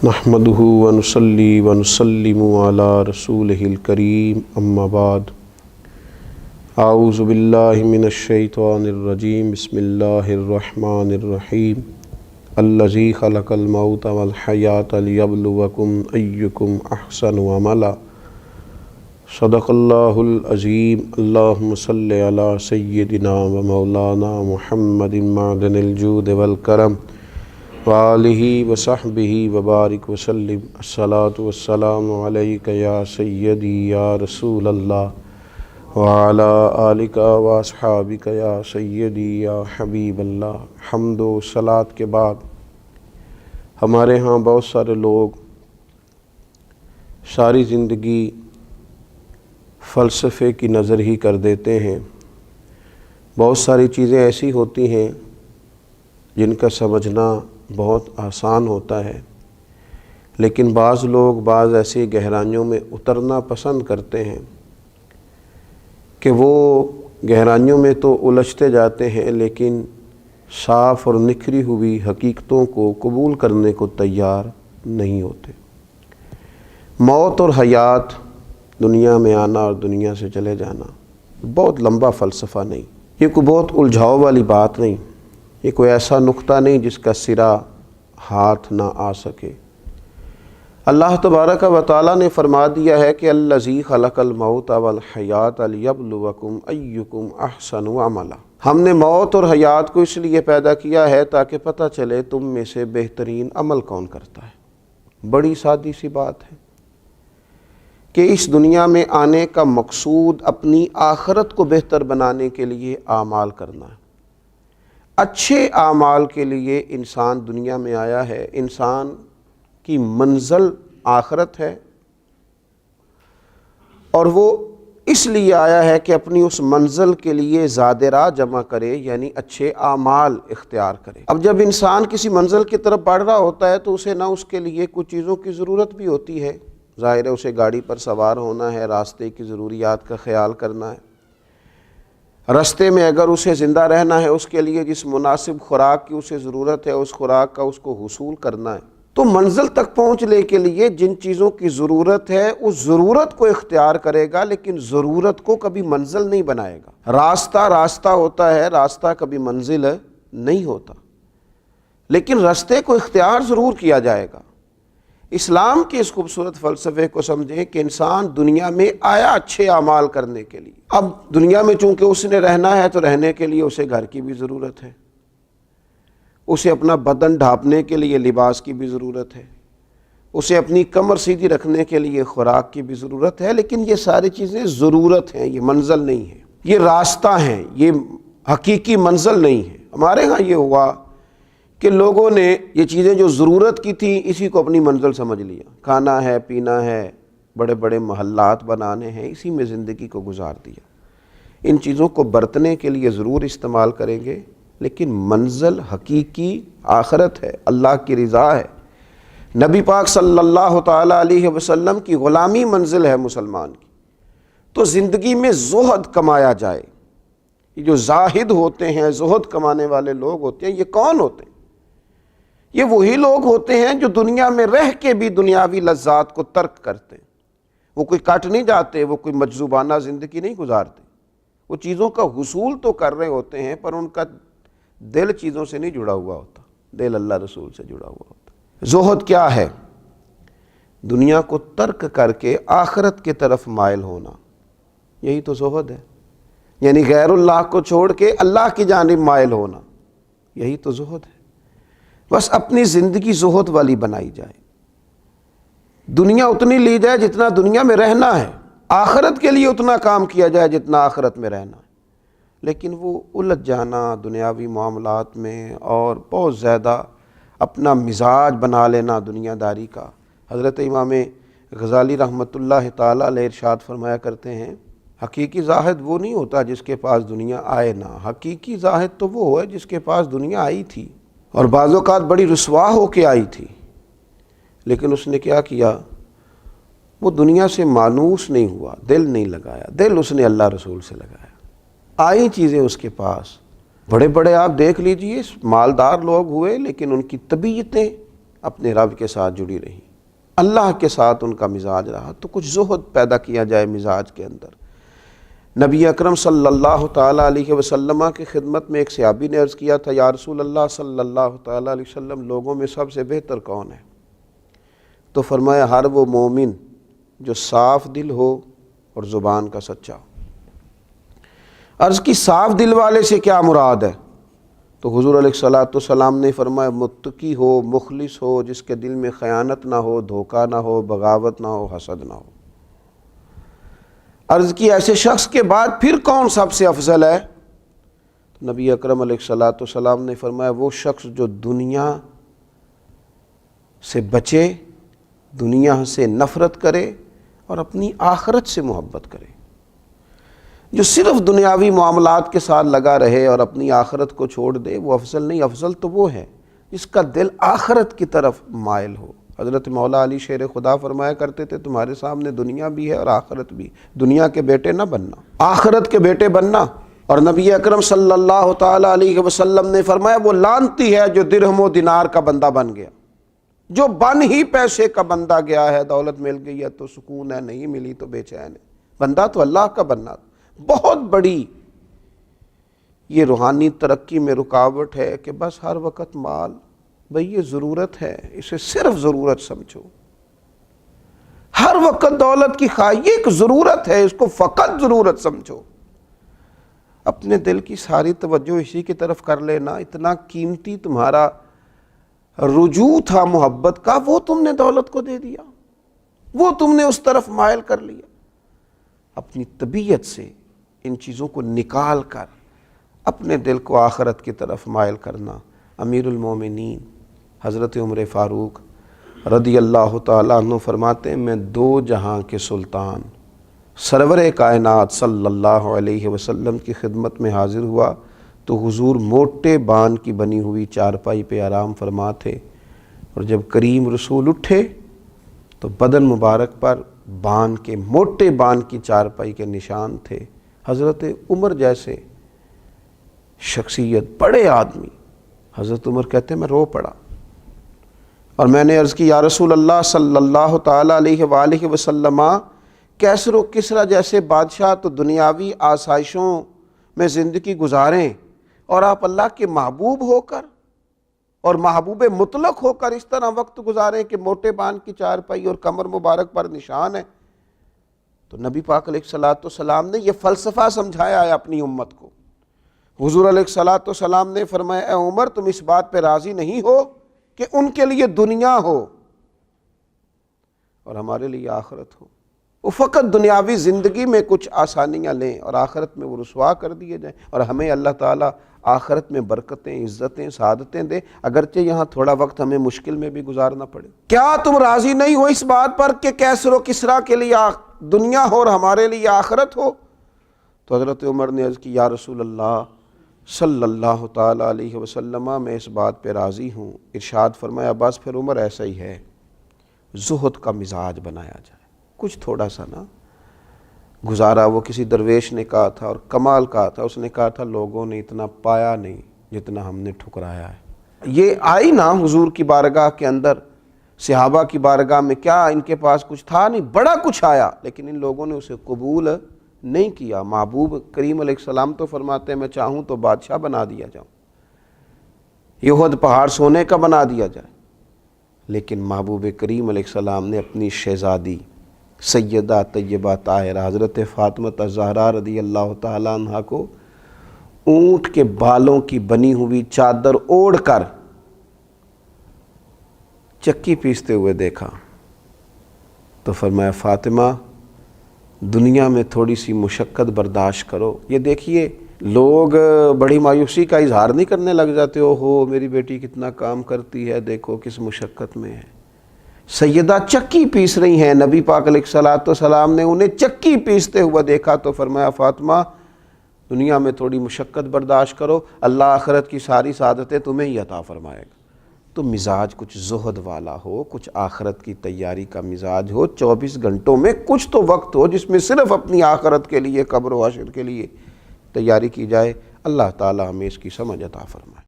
نحمدہ ونصلی ونسلم علی رسولہ الکریم اما بعد اعوذ باللہ من الشیطان الرجیم بسم اللہ الرحمن الرحیم الذی خلق الموت والحیاة لیبلوکم ایکم احسن عملا صدق اللہ العظیم اللہم صلی علی سیدنا و مولانا محمد معدن الجود والکرم وآلہ وصحبہ وبارک وسلم الصلاۃ والسلام علیک یا سیدی یا رسول اللہ وعلی آلک واصحابک یا سیدی یا حبیب اللہ۔ حمد و صلاۃ کے بعد ہمارے ہاں بہت سارے لوگ ساری زندگی فلسفے کی نظر ہی کر دیتے ہیں۔ بہت ساری چیزیں ایسی ہوتی ہیں جن کا سمجھنا بہت آسان ہوتا ہے، لیکن بعض لوگ بعض ایسی گہرائیوں میں اترنا پسند کرتے ہیں کہ وہ گہرائیوں میں تو الجھتے جاتے ہیں لیکن صاف اور نکھری ہوئی حقیقتوں کو قبول کرنے کو تیار نہیں ہوتے۔ موت اور حیات، دنیا میں آنا اور دنیا سے چلے جانا، بہت لمبا فلسفہ نہیں، یہ کوئی بہت الجھاؤ والی بات نہیں، یہ کوئی ایسا نقطہ نہیں جس کا سرا ہاتھ نہ آ سکے۔ اللہ تبارک و تعالیٰ نے فرما دیا ہے کہ الذی خلق الموت والحیات لیبلوکم ایکم احسن عملا، ہم نے موت اور حیات کو اس لیے پیدا کیا ہے تاکہ پتہ چلے تم میں سے بہترین عمل کون کرتا ہے۔ بڑی سادی سی بات ہے کہ اس دنیا میں آنے کا مقصود اپنی آخرت کو بہتر بنانے کے لیے اعمال کرنا ہے۔ اچھے اعمال کے لیے انسان دنیا میں آیا ہے۔ انسان کی منزل آخرت ہے اور وہ اس لیے آیا ہے کہ اپنی اس منزل کے لیے زاد راہ جمع کرے، یعنی اچھے اعمال اختیار کرے۔ اب جب انسان کسی منزل کی طرف بڑھ رہا ہوتا ہے تو اسے نہ اس کے لیے کچھ چیزوں کی ضرورت بھی ہوتی ہے، ظاہر ہے اسے گاڑی پر سوار ہونا ہے، راستے کی ضروریات کا خیال کرنا ہے، راستے میں اگر اسے زندہ رہنا ہے اس کے لیے جس مناسب خوراک کی اسے ضرورت ہے اس خوراک کا اس کو حصول کرنا ہے۔ تو منزل تک پہنچنے کے لیے جن چیزوں کی ضرورت ہے اس ضرورت کو اختیار کرے گا، لیکن ضرورت کو کبھی منزل نہیں بنائے گا۔ راستہ ہوتا ہے، راستہ کبھی منزل نہیں ہوتا، لیکن راستے کو اختیار ضرور کیا جائے گا۔ اسلام کے اس خوبصورت فلسفے کو سمجھیں کہ انسان دنیا میں آیا اچھے اعمال کرنے کے لیے۔ اب دنیا میں چونکہ اس نے رہنا ہے تو رہنے کے لیے اسے گھر کی بھی ضرورت ہے، اسے اپنا بدن ڈھانپنے کے لیے لباس کی بھی ضرورت ہے، اسے اپنی کمر سیدھی رکھنے کے لیے خوراک کی بھی ضرورت ہے، لیکن یہ ساری چیزیں ضرورت ہیں، یہ منزل نہیں ہے، یہ راستہ ہیں، یہ حقیقی منزل نہیں ہے۔ ہمارے ہاں یہ ہوا کہ لوگوں نے یہ چیزیں جو ضرورت کی تھیں اسی کو اپنی منزل سمجھ لیا، کھانا ہے، پینا ہے، بڑے بڑے محلات بنانے ہیں، اسی میں زندگی کو گزار دیا۔ ان چیزوں کو برتنے کے لیے ضرور استعمال کریں گے، لیکن منزل حقیقی آخرت ہے، اللہ کی رضا ہے۔ نبی پاک صلی اللہ تعالیٰ علیہ وسلم کی غلامی منزل ہے مسلمان کی۔ تو زندگی میں زہد کمایا جائے۔ یہ جو زاہد ہوتے ہیں، زہد کمانے والے لوگ ہوتے ہیں، یہ کون ہوتے ہیں؟ یہ وہی لوگ ہوتے ہیں جو دنیا میں رہ کے بھی دنیاوی لذات کو ترک کرتے ہیں۔ وہ کوئی کٹ نہیں جاتے، وہ کوئی مجذوبانہ زندگی نہیں گزارتے، وہ چیزوں کا حصول تو کر رہے ہوتے ہیں پر ان کا دل چیزوں سے نہیں جڑا ہوا ہوتا، دل اللہ رسول سے جڑا ہوا ہوتا۔ زہد کیا ہے؟ دنیا کو ترک کر کے آخرت کی طرف مائل ہونا، یہی تو زہد ہے۔ یعنی غیر اللہ کو چھوڑ کے اللہ کی جانب مائل ہونا، یہی تو زہد ہے۔ بس اپنی زندگی زہد والی بنائی جائے، دنیا اتنی لی جائے جتنا دنیا میں رہنا ہے، آخرت کے لیے اتنا کام کیا جائے جتنا آخرت میں رہنا ہے۔ لیکن وہ الجھ جانا دنیاوی معاملات میں اور بہت زیادہ اپنا مزاج بنا لینا دنیا داری کا۔ حضرت امام غزالی رحمۃ اللہ تعالیٰ علیہ ارشاد فرمایا کرتے ہیں، حقیقی زاہد وہ نہیں ہوتا جس کے پاس دنیا آئے نہ، حقیقی زاہد تو وہ ہے جس کے پاس دنیا آئی تھی اور بعض اوقات بڑی رسوا ہو کے آئی تھی، لیکن اس نے کیا کیا؟ وہ دنیا سے مانوس نہیں ہوا، دل نہیں لگایا، دل اس نے اللہ رسول سے لگایا۔ آئی چیزیں اس کے پاس، بڑے بڑے آپ دیکھ لیجئے مالدار لوگ ہوئے لیکن ان کی طبیعتیں اپنے رب کے ساتھ جڑی رہیں، اللہ کے ساتھ ان کا مزاج رہا، تو کچھ زہد پیدا کیا جائے مزاج کے اندر۔ نبی اکرم صلی اللہ تعالیٰ علیہ وسلم کی خدمت میں ایک صحابی نے عرض کیا تھا، یا رسول اللہ صلی اللہ تعالیٰ علیہ وسلم، لوگوں میں سب سے بہتر کون ہے؟ تو فرمایا ہر وہ مومن جو صاف دل ہو اور زبان کا سچا ہو۔ عرض کی صاف دل والے سے کیا مراد ہے؟ تو حضور علیہ الصلوۃ والسلام نے فرمایا متقی ہو، مخلص ہو، جس کے دل میں خیانت نہ ہو، دھوکہ نہ ہو، بغاوت نہ ہو، حسد نہ ہو۔ عرض کی ایسے شخص کے بعد پھر کون سب سے افضل ہے؟ تو نبی اکرم علیہ الصلوۃ والسلام نے فرمایا وہ شخص جو دنیا سے بچے، دنیا سے نفرت کرے اور اپنی آخرت سے محبت کرے۔ جو صرف دنیاوی معاملات کے ساتھ لگا رہے اور اپنی آخرت کو چھوڑ دے، وہ افضل نہیں۔ افضل تو وہ ہے جس کا دل آخرت کی طرف مائل ہو۔ حضرت مولا علی شیر خدا فرمایا کرتے تھے تمہارے سامنے دنیا بھی ہے اور آخرت بھی، دنیا کے بیٹے نہ بننا، آخرت کے بیٹے بننا۔ اور نبی اکرم صلی اللہ تعالیٰ علیہ وسلم نے فرمایا وہ لعنتی ہے جو درہم و دینار کا بندہ بن گیا، جو بن ہی پیسے کا بندہ گیا ہے، دولت مل گئی ہے تو سکون ہے، نہیں ملی تو بے چین ہے۔ بندہ تو اللہ کا بننا۔ بہت بڑی یہ روحانی ترقی میں رکاوٹ ہے کہ بس ہر وقت مال، بھئی یہ ضرورت ہے، اسے صرف ضرورت سمجھو۔ ہر وقت دولت کی خواہش، یہ ایک ضرورت ہے، اس کو فقط ضرورت سمجھو۔ اپنے دل کی ساری توجہ اسی کی طرف کر لینا۔ اتنا قیمتی تمہارا رجوع تھا محبت کا، وہ تم نے دولت کو دے دیا، وہ تم نے اس طرف مائل کر لیا۔ اپنی طبیعت سے ان چیزوں کو نکال کر اپنے دل کو آخرت کی طرف مائل کرنا۔ امیر المومنین حضرت عمر فاروق رضی اللہ تعالیٰ عنہ فرماتے ہیں میں دو جہاں کے سلطان سرور کائنات صلی اللہ علیہ وسلم کی خدمت میں حاضر ہوا تو حضور موٹے بان کی بنی ہوئی چارپائی پہ آرام فرما تھے، اور جب کریم رسول اٹھے تو بدن مبارک پر بان کے، موٹے بان کی چارپائی کے نشان تھے۔ حضرت عمر جیسے شخصیت، بڑے آدمی، حضرت عمر کہتے ہیں میں رو پڑا، اور میں نے عرض کی یا رسول اللہ صلی اللہ تعالیٰ علیہ وآلہ وسلم، کیسر و کسریٰ جیسے بادشاہ تو دنیاوی آسائشوں میں زندگی گزاریں، اور آپ اللہ کے محبوب ہو کر اور محبوب مطلق ہو کر اس طرح وقت گزاریں کہ موٹے بان کی چارپائی اور کمر مبارک پر نشان ہے۔ تو نبی پاک علیہ الصلوۃ والسلام نے یہ فلسفہ سمجھایا ہے اپنی امت کو۔ حضور علیہ الصلوۃ والسلام نے فرمایا اے عمر تم اس بات پہ راضی نہیں ہو کہ ان کے لیے دنیا ہو اور ہمارے لیے آخرت ہو؟ وہ فقط دنیاوی زندگی میں کچھ آسانیاں لیں اور آخرت میں وہ رسوا کر دیے جائیں، اور ہمیں اللہ تعالیٰ آخرت میں برکتیں، عزتیں، سعادتیں دے، اگرچہ یہاں تھوڑا وقت ہمیں مشکل میں بھی گزارنا پڑے۔ کیا تم راضی نہیں ہو اس بات پر کہ کیسر و کسریٰ کے لیے دنیا ہو اور ہمارے لیے آخرت ہو؟ تو حضرت عمر نے عرض کی یا رسول اللہ صلی اللہ تعالیٰ علیہ وسلم میں اس بات پہ راضی ہوں۔ ارشاد فرمایا بس پھر عمر ایسا ہی ہے، زہد کا مزاج بنایا جائے، کچھ تھوڑا سا نا گزارا۔ وہ کسی درویش نے کہا تھا اور کمال کہا تھا، اس نے کہا تھا لوگوں نے اتنا پایا نہیں جتنا ہم نے ٹھکرایا ہے۔ یہ آئی نا حضور کی بارگاہ کے اندر، صحابہ کی بارگاہ میں، کیا ان کے پاس کچھ تھا؟ نہیں، بڑا کچھ آیا، لیکن ان لوگوں نے اسے قبول نہیں کیا۔ محبوب کریم علیہ السلام تو فرماتے ہیں میں چاہوں تو بادشاہ بنا دیا جاؤں، یہود پہاڑ سونے کا بنا دیا جائے، لیکن محبوب کریم علیہ السلام نے اپنی شہزادی سیدہ طیبہ طاہرہ حضرت فاطمہ الزہرا رضی اللہ تعالیٰ عنہ کو اونٹ کے بالوں کی بنی ہوئی چادر اوڑھ کر چکی پیستے ہوئے دیکھا تو فرمایا فاطمہ دنیا میں تھوڑی سی مشقت برداشت کرو۔ یہ دیکھیے لوگ بڑی مایوسی کا اظہار نہیں کرنے لگ جاتے ہو میری بیٹی کتنا کام کرتی ہے، دیکھو کس مشقت میں ہے۔ سیدہ چکی پیس رہی ہیں، نبی پاک علیہ الصلوۃ والسلام نے انہیں چکی پیستے ہوئے دیکھا تو فرمایا فاطمہ دنیا میں تھوڑی مشقت برداشت کرو، اللہ آخرت کی ساری سعادتیں تمہیں ہی عطا فرمائے گا۔ تو مزاج کچھ زہد والا ہو، کچھ آخرت کی تیاری کا مزاج ہو، 24 گھنٹوں میں کچھ تو وقت ہو جس میں صرف اپنی آخرت کے لیے، قبر و حشر کے لیے تیاری کی جائے۔ اللہ تعالی ہمیں اس کی سمجھ عطا فرمائے۔